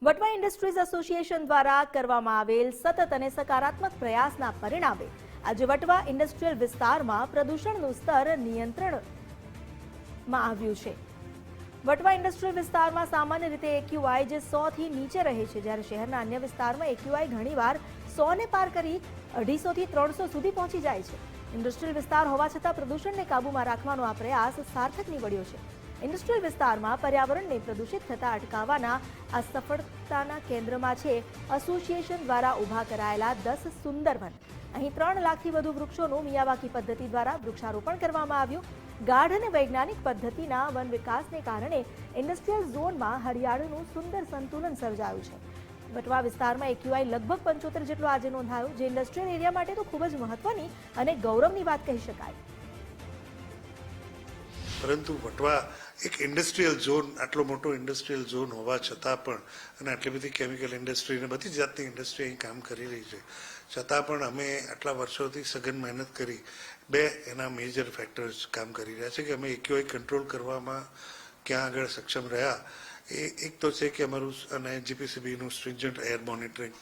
Vatva industries association દ્વારા કરવામાં આવેલ સતત અને સકારાત્મક પ્રયાસના પરિણામે આજે વટવા ઇન્ડસ્ટ્રીયલ વિસ્તારમાં પ્રદૂષણનું સ્તર નિયંત્રણમાં આવ્યું છે। વટવા ઇન્ડસ્ટ્રીયલ વિસ્તારમાં સામાન્ય રીતે એક્યુઆઈ જે 100 થી નીચે રહે છે, જ્યારે શહેરના અન્ય વિસ્તારમાં એક્યુઆઈ ઘણીવાર 100 ને પાર કરી 250 થી 300 સુધી પહોંચી જાય છે। ઇન્ડસ્ટ્રીયલ વિસ્તાર હોવા છતાં પ્રદૂષણને કાબૂમાં રાખવાનો આ પ્રયાસ સાર્થક નીવડ્યો છે। ઇન્ડસ્ટ્રીયલ વિસ્તારમાં પર્યાવરણને પ્રદૂષિત થતા અટકાવવાના આ સફળતાના કેન્દ્રમાં છે એસોસિએશન દ્વારા ઊભા કરાયેલા 10 સુંદર વન। અહીં 3 લાખથી વધુ વૃક્ષોનું મિયાવાકી પદ્ધતિ દ્વારા વૃક્ષારોપણ કરવામાં આવ્યું। ગાઢ અને વૈજ્ઞાનિક પદ્ધતિના વન વિકાસને કારણે ઇન્ડસ્ટ્રીયલ ઝોનમાં હરિયાળીનું સુંદર સંતુલન સર્જાયું છે। વટવા વિસ્તારમાં એક્યુઆઈ લગભગ 75 જેટલો આજે નોંધાયો, જે ઇન્ડસ્ટ્રીયલ એરિયા માટે તો ખૂબ જ મહત્વની અને ગૌરવની વાત કહી શકાય। પરંતુ વટવા એક ઇન્ડસ્ટ્રીયલ ઝોન, આટલો મોટો ઇન્ડસ્ટ્રીયલ ઝોન હોવા છતાં પણ, અને આટલી બધી કેમિકલ ઇન્ડસ્ટ્રી અને બધી જાતની ઇન્ડસ્ટ્રી અહીં કામ કરી રહી છે, છતાં પણ અમે આટલા વર્ષોથી સઘન મહેનત કરી બે એના મેજર ફેક્ટર્સ કામ કરી રહ્યા છે કે અમે એક્યુઆઈ કંટ્રોલ કરવામાં ક્યાં આગળ સક્ષમ રહ્યા। એક તો છે કે અમારું અને જીપીસીબીનું સ્ટ્રિંજન્ટ એર મોનિટરિંગ,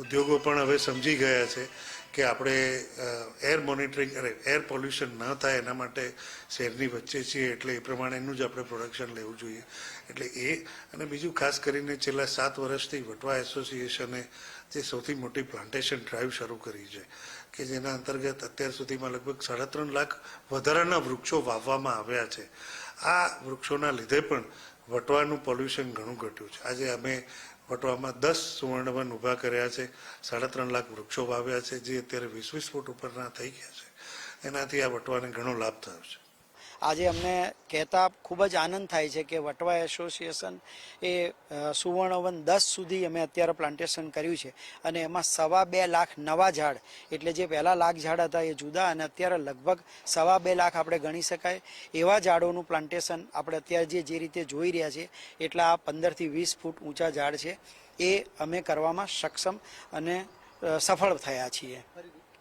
ઉદ્યોગો પણ હવે સમજી ગયા છે કે આપણે એર મોનિટરિંગ એર પોલ્યુશન ન થાય એના માટે શહેરની વચ્ચે છીએ, એટલે એ પ્રમાણેનું જ આપણે પ્રોડક્શન લેવું જોઈએ। એટલે એ અને બીજું ખાસ કરીને છેલ્લા 7 વર્ષથી વટવા એસોસિએશને જે સૌથી મોટી પ્લાન્ટેશન ડ્રાઈવ શરૂ કરી છે કે જેના અંતર્ગત અત્યાર સુધીમાં લગભગ 3.5 લાખ વધારાના વૃક્ષો વાવવામાં આવ્યા છે। આ વૃક્ષોના લીધે પણ વટવાનું પોલ્યુશન ઘણું ઘટ્યું છે। આજે અમે વટવામાં 10 સુવર્ણવન ઊભા કર્યા છે, 3.5 લાખ વૃક્ષો વાવ્યા છે, જે અત્યારે 20-20 ફૂટ ઉપરના થઈ ગયા છે। એનાથી આ વટવાને ઘણો લાભ થયો છે। આજે અમને કહેતા ખૂબ જ આનંદ થાય છે કે વટવા એસોસિએશન એ સુવર્ણવન 10 સુધી અમે અત્યારે પ્લાન્ટેશન કર્યું છે, અને એમાં 2.25 લાખ નવા ઝાડ, એટલે જે પહેલાં લાખ ઝાડ હતા એ જુદા, અને અત્યારે લગભગ 2.25 લાખ આપણે ગણી શકાય એવા ઝાડોનું પ્લાન્ટેશન આપણે અત્યારે જે રીતે જોઈ રહ્યા છીએ, એટલા આ 15 થી 20 ફૂટ ઊંચા ઝાડ છે, એ અમે કરવામાં સક્ષમ અને સફળ થયા છીએ।